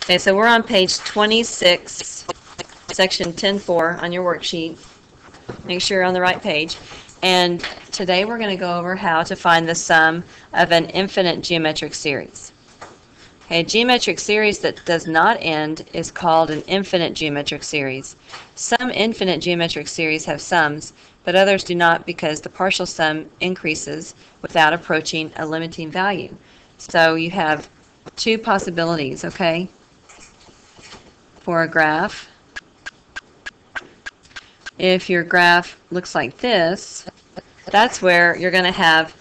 Okay, so we're on page 26, section 10.4 on your worksheet. Make sure you're on the right page. And today we're going to go over how to find the sum of an infinite geometric series. Okay, a geometric series that does not end is called an infinite geometric series. Some infinite geometric series have sums, but others do not because the partial sum increases without approaching a limiting value. So you have two possibilities, okay, for a graph. If your graph looks like this, that's where you're going to have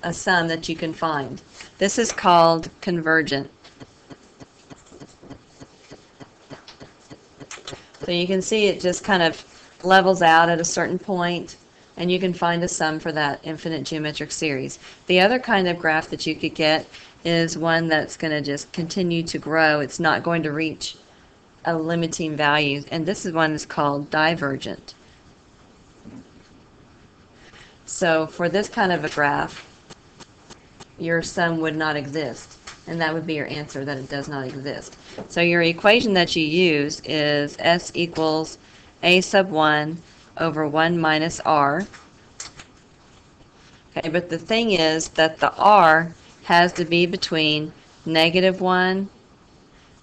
a sum that you can find. This is called convergent. So you can see it just kind of levels out at a certain point, and you can find a sum for that infinite geometric series. The other kind of graph that you could get is one that's going to just continue to grow. It's not going to reach a limiting value, and this is one that's called divergent. So for this kind of a graph, your sum would not exist, and that would be your answer, that it does not exist. So your equation that you use is S equals A sub 1 over 1 minus R. Okay, but the thing is that the R has to be between -1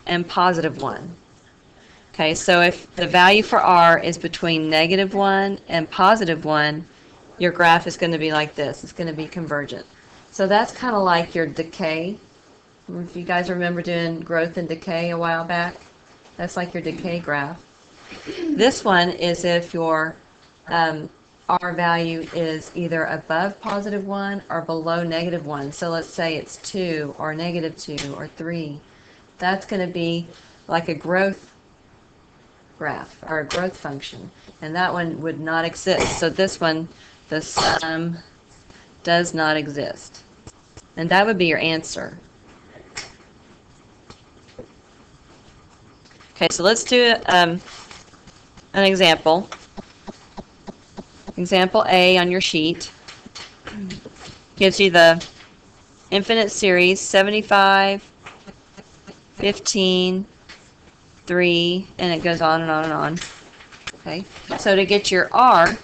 and +1. Okay, so if the value for R is between -1 and +1, your graph is going to be like this. It's going to be convergent. So that's kind of like your decay. If you guys remember doing growth and decay a while back, that's like your decay graph. This one is if your R value is either above +1 or below -1. So let's say it's 2 or -2 or 3. That's going to be like a growth graph or a growth function, and that one would not exist. So this one, the sum does not exist, and that would be your answer. Okay, so let's do an example. Example A on your sheet gives you the infinite series 75, 15, 3, and it goes on and on and on. Okay, so to get your R,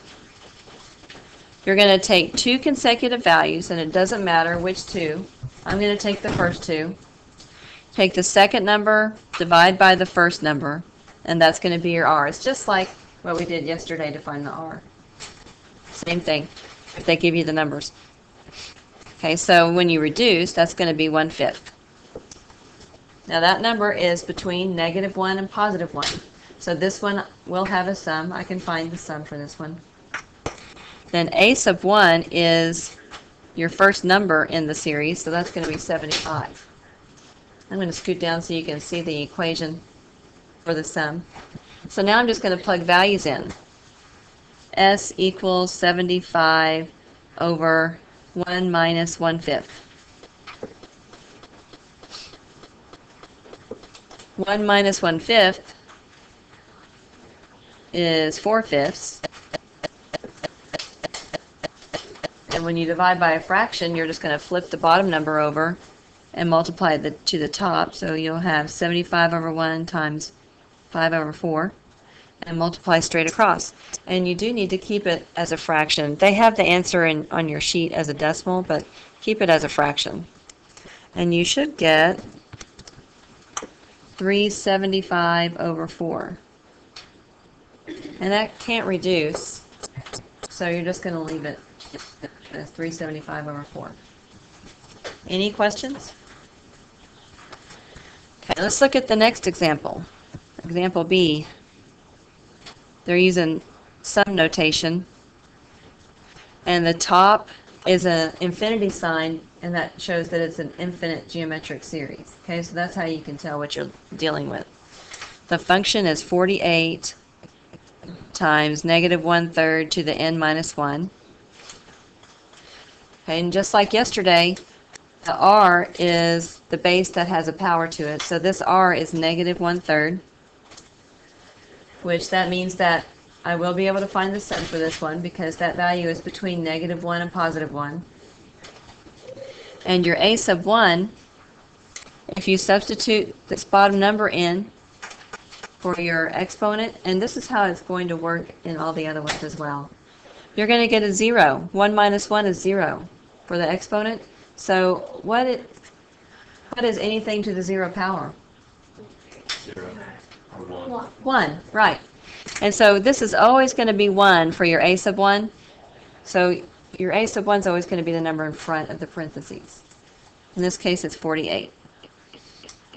you're going to take two consecutive values, and it doesn't matter which two. I'm going to take the first two. Take the second number, divide by the first number, and that's going to be your R. It's just like what we did yesterday to find the R. Same thing, if they give you the numbers. Okay, so when you reduce, that's going to be 1/5. Now that number is between -1 and +1. So this one will have a sum. I can find the sum for this one. Then A sub 1 is your first number in the series, so that's going to be 75. I'm going to scoot down so you can see the equation for the sum. So now I'm just going to plug values in. S equals 75 over 1 minus 1/5. 1 minus 1/5 is 4/5. And when you divide by a fraction, you're just going to flip the bottom number over and multiply it to the top. So you'll have 75 over 1 times 5 over 4 and multiply straight across. And you do need to keep it as a fraction. They have the answer on your sheet as a decimal, but keep it as a fraction. And you should get 375 over 4. And that can't reduce, so you're just going to leave it as 375 over 4. Any questions? Okay, let's look at the next example. Example B. They're using sum notation, and the top is an infinity sign, and that shows that it's an infinite geometric series. Okay, so that's how you can tell what you're dealing with. The function is 48 times -1/3 to the n minus 1. Okay, and just like yesterday, the R is the base that has a power to it. So this R is -1/3, which that means that I will be able to find the sum for this one because that value is between -1 and +1. And your A sub 1 If you substitute this bottom number in for your exponent, and this is how it's going to work in all the other ones as well, you're going to get a 0. 1 minus 1 is 0 for the exponent. So what is anything to the 0 power? 0 or 1. 1, right. And so this is always going to be 1 for your a sub 1. So your a sub 1 is always going to be the number in front of the parentheses. In this case, it's 48.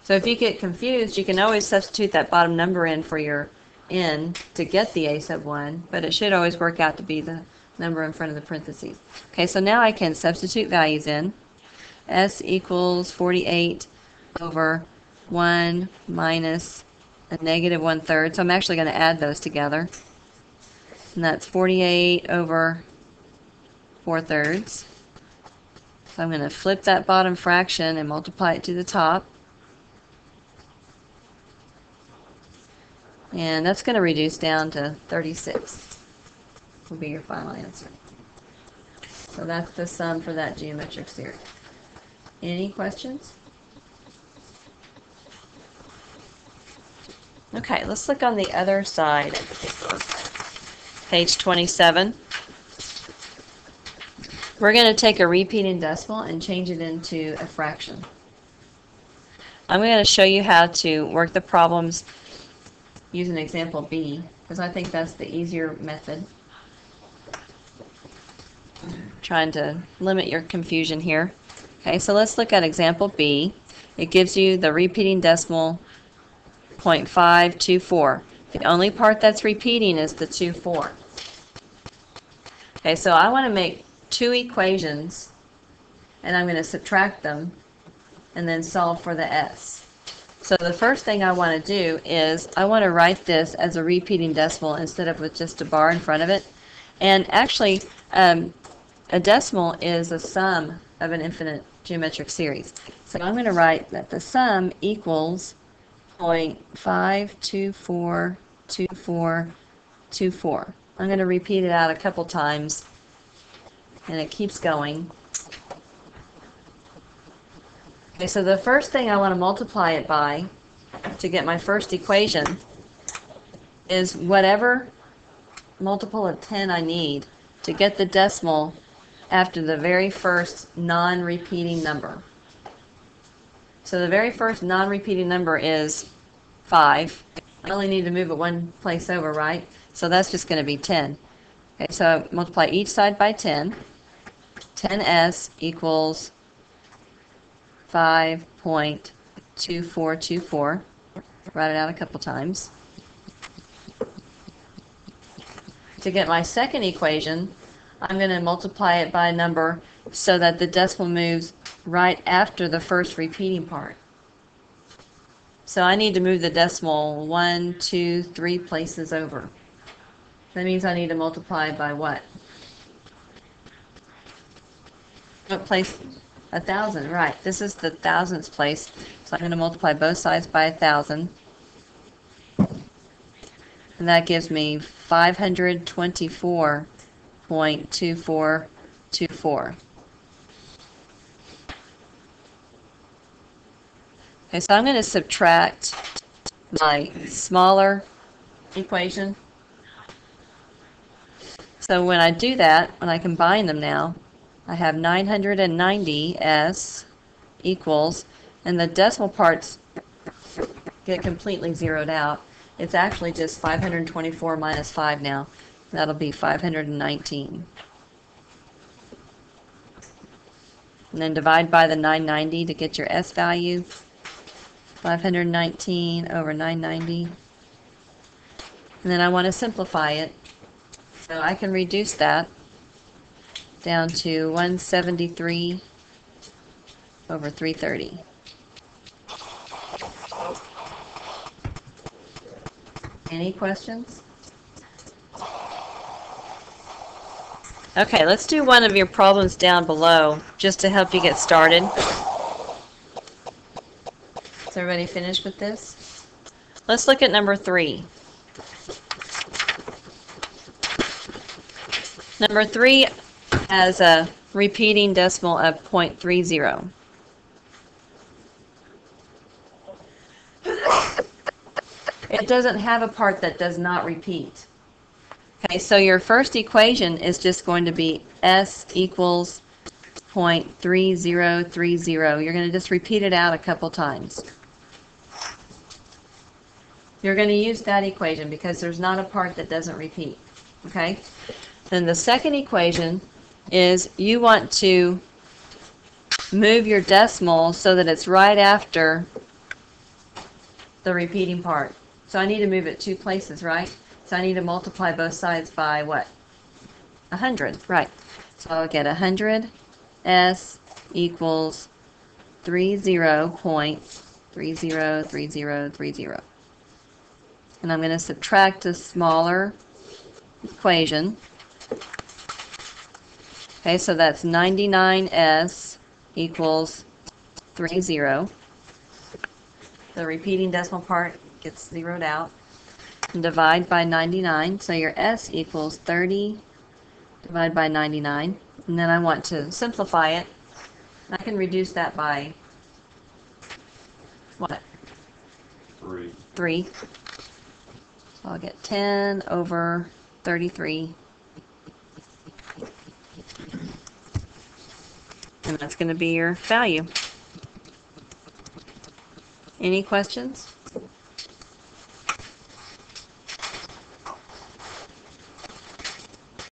So if you get confused, you can always substitute that bottom number in for your n to get the a sub 1, but it should always work out to be the number in front of the parentheses. Okay, so now I can substitute values in. S equals 48 over 1 minus a negative 1/3. So I'm actually going to add those together. And that's 48 over 4/3. So I'm going to flip that bottom fraction and multiply it to the top. And that's going to reduce down to 36 will be your final answer. So that's the sum for that geometric series. Any questions? Okay, let's look on the other side. Page 27. We're going to take a repeating decimal and change it into a fraction. I'm going to show you how to work the problems using example B, because I think that's the easier method. Trying to limit your confusion here. Okay, so let's look at example B. It gives you the repeating decimal 0.524. The only part that's repeating is the 24. Okay, so I want to make two equations, and I'm going to subtract them and then solve for the s. So the first thing I want to do is I want to write this as a repeating decimal instead of with just a bar in front of it. And actually, a decimal is a sum of an infinite geometric series. So I'm going to write that the sum equals 0.5242424. I'm going to repeat it out a couple times, and it keeps going. Okay, so the first thing I want to multiply it by to get my first equation is whatever multiple of 10 I need to get the decimal after the very first non-repeating number. So the very first non-repeating number is 5. I only need to move it one place over, right? So that's just going to be 10. Okay, so multiply each side by 10. 10s equals 5.2424. Write it out a couple times. To get my second equation, I'm going to multiply it by a number so that the decimal moves right after the first repeating part. So I need to move the decimal 1, 2, 3 places over. That means I need to multiply by what? What place? 1,000, right. This is the thousandths place. So I'm going to multiply both sides by 1,000. And that gives me 524.2424. Okay, so I'm going to subtract my smaller equation. So when I do that, when I combine them now, I have 990s equals, and the decimal parts get completely zeroed out. It's actually just 524 minus 5 now. That'll be 519. And then divide by the 990 to get your S value. 519 over 990. And then I want to simplify it. So I can reduce that down to 173 over 330. Any questions? Okay, let's do one of your problems down below just to help you get started. Is everybody finished with this? Let's look at number 3. Number 3 has a repeating decimal of 0.30. It doesn't have a part that does not repeat. Okay, so your first equation is just going to be S equals 0.3030. You're going to just repeat it out a couple times. You're going to use that equation because there's not a part that doesn't repeat. Okay? Then the second equation is you want to move your decimal so that it's right after the repeating part. So I need to move it 2 places, right? So I need to multiply both sides by what? 100, right. So I'll get 100 S equals 30.303030. And I'm going to subtract a smaller equation. Okay, so that's 99S equals 30. The repeating decimal part gets zeroed out. And divide by 99, so your S equals 30 divided by 99. And then I want to simplify it. I can reduce that by what? 3. 3. So I'll get 10 over 33. And that's going to be your value. Any questions?